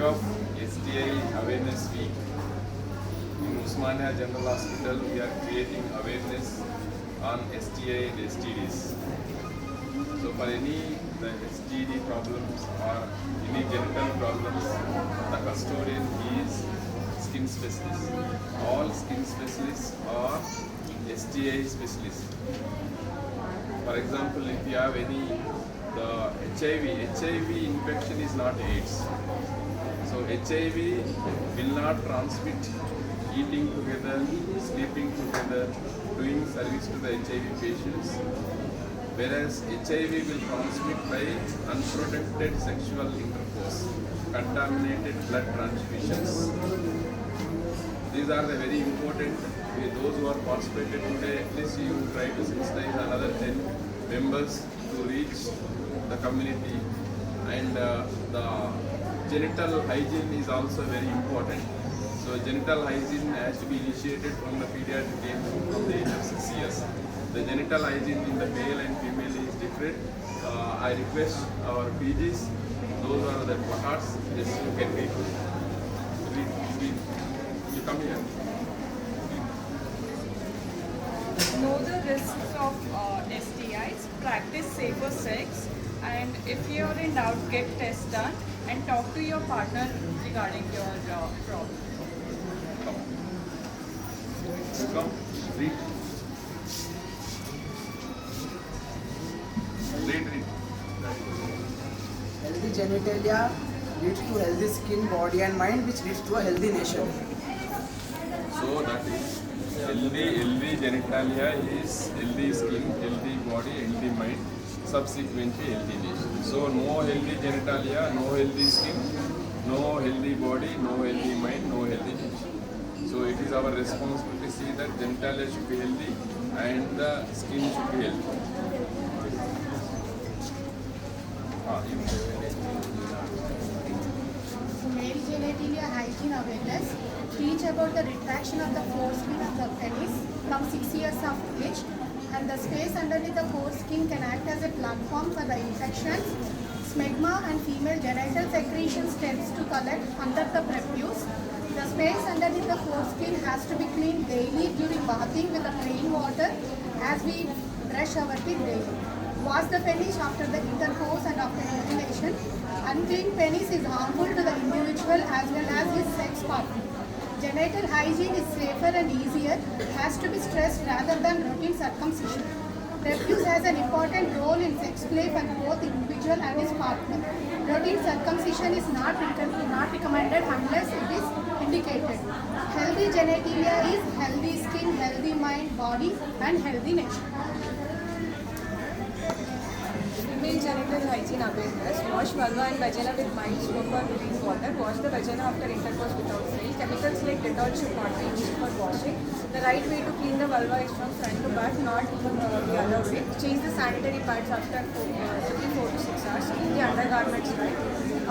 of STI Awareness Week, in Usmania General Hospital, we are creating awareness on STI and STDs. So for any the STD problems or any genital problems, the custodian is skin specialist. All skin specialists are STI specialists. For example, if you have any the HIV infection is not AIDS. So HIV will not transmit eating together, sleeping together, doing service to the HIV patients. Whereas HIV will transmit by unprotected sexual intercourse, contaminated blood transfusions. These are the very important. Those who are participated today, at least you try to sensitize another 10 members to reach the community. And the genital hygiene is also very important. So genital hygiene has to be initiated from the pediatric age from the age of 6 years. The genital hygiene in the male and female is different. I request our PGs, those are the parts, yes, you can read. You come here. Know the risks of STIs, practice safer sex, and if you are in doubt, get tests done and talk to your partner regarding your problem. Come, read. Read. Healthy genitalia leads to healthy skin, body and mind, which leads to a healthy nation. So that is healthy genitalia is healthy skin, healthy body, healthy mind, subsequently healthy nation. So no healthy genitalia, no healthy skin, no healthy body, no healthy mind, no healthy nation. So it is our responsibility to see that genitalia should be healthy and the skin should be healthy. Male genitalia hygiene awareness. Teach about the retraction of the foreskin of the penis from 6 years of age, and the space underneath the foreskin can act as a platform for the infections. Smegma and female genital secretions tends to collect under the prepuce. The space underneath the foreskin has to be cleaned daily during bathing with the plain water as we brush our teeth daily. Wash the penis after the intercourse and after urination. Unclean penis is harmful to the individual as well as his sex partner. Genital hygiene is safer and easier, has to be stressed rather than routine circumcision. Prepuce has an important role in sex play for both individual and his partner. Routine circumcision is not recommended unless it is indicated. Healthy genitalia is healthy skin, healthy mind, body and healthy nation. Female genital hygiene awareness. Wash vulva and vagina with mild soap or clean water. Wash the vagina after intercourse without fail. Chemicals like Dettol should not be used for washing. The right way to clean the vulva is from front to back, not the other way. Change the sanitary pads after 4 to 6 hours. Keep the undergarments right.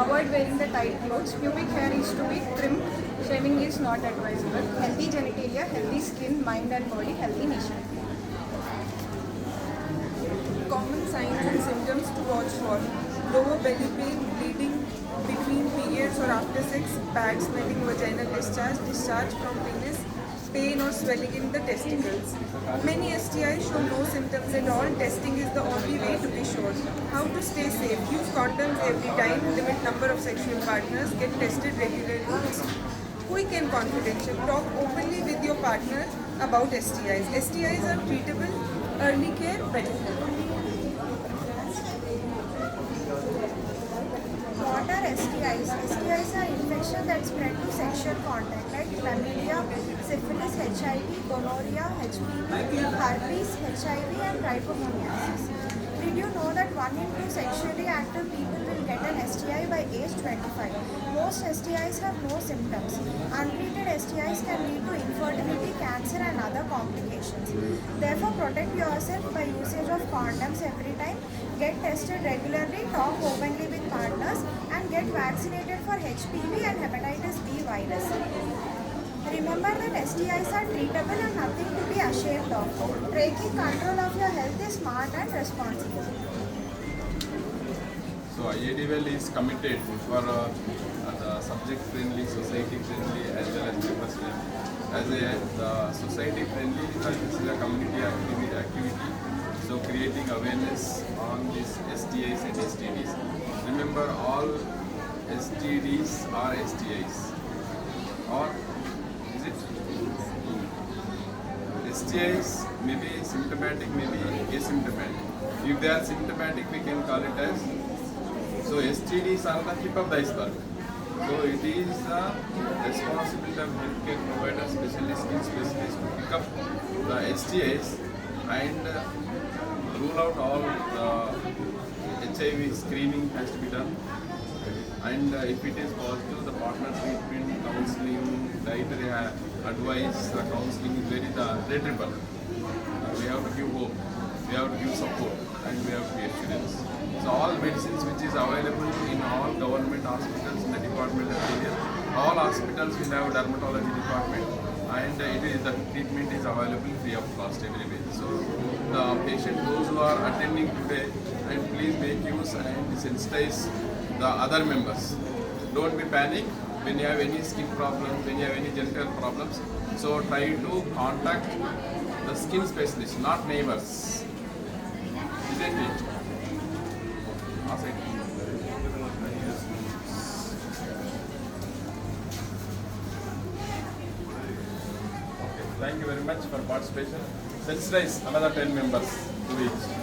Avoid wearing the tight clothes. Pubic hair is to be trimmed. Shaving is not advisable. Healthy genitalia, healthy skin, mind and body, healthy nation. Common signs and symptoms to watch for: lower belly pain, bleeding between periods or after sex, bad smelling vaginal discharge from penis, pain or swelling in the testicles. Many STIs show no symptoms at all. Testing is the only way to be sure. How to stay safe: use condoms every time, limit number of sexual partners, get tested regularly. Quick and confidential: talk openly with your partner about STIs. STIs are treatable. Early care, better health. What are STIs? STIs are infections that spread through sexual contact like chlamydia, syphilis, HIV, gonorrhea, HPV, herpes, HIV and trichomoniasis. Did you know that 1 in 2 sexually active people will get an STI by age 25? Most STIs have no symptoms. Untreated STIs can lead to infertility, cancer and other complications. Therefore, protect yourself by usage of condoms every time. Get tested regularly, talk openly with partners and get vaccinated for HPV and hepatitis B virus. Remember that STIs are treatable and nothing to be ashamed of. Taking control of your health is smart and responsible. So IADWELL is committed for the subject friendly, society friendly, as well as members friendly. As a society friendly, this is a community activity. So creating awareness on these STIs and STDs. Remember, all STDs are STIs. Or is it? STIs may be symptomatic, may be asymptomatic. If they are symptomatic, we can call it as. So STDs are the tip of the iceberg. So it is the responsibility of healthcare provider, specialist, skin specialist to pick up the STIs and rule out all HIV screening has to be done. And if it is positive, the partner treatment, counseling, dietary advice, the counseling is very the triple. We have to give hope, we have to give support, and we have to give assurance. So all medicines which is available in all government hospitals in the Department of Health, all hospitals will have dermatology department, and the treatment is available free of cost everywhere. So the patient, those who are attending today, and please make use and sensitize the other members. Don't be panic when you have any skin problems, when you have any genital problems. So try to contact the skin specialist, not neighbors. Isn't it? Okay, thank you very much for participation. Sensitize another 10 members to each.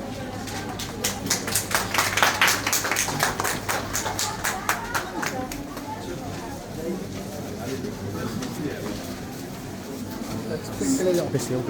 Você é o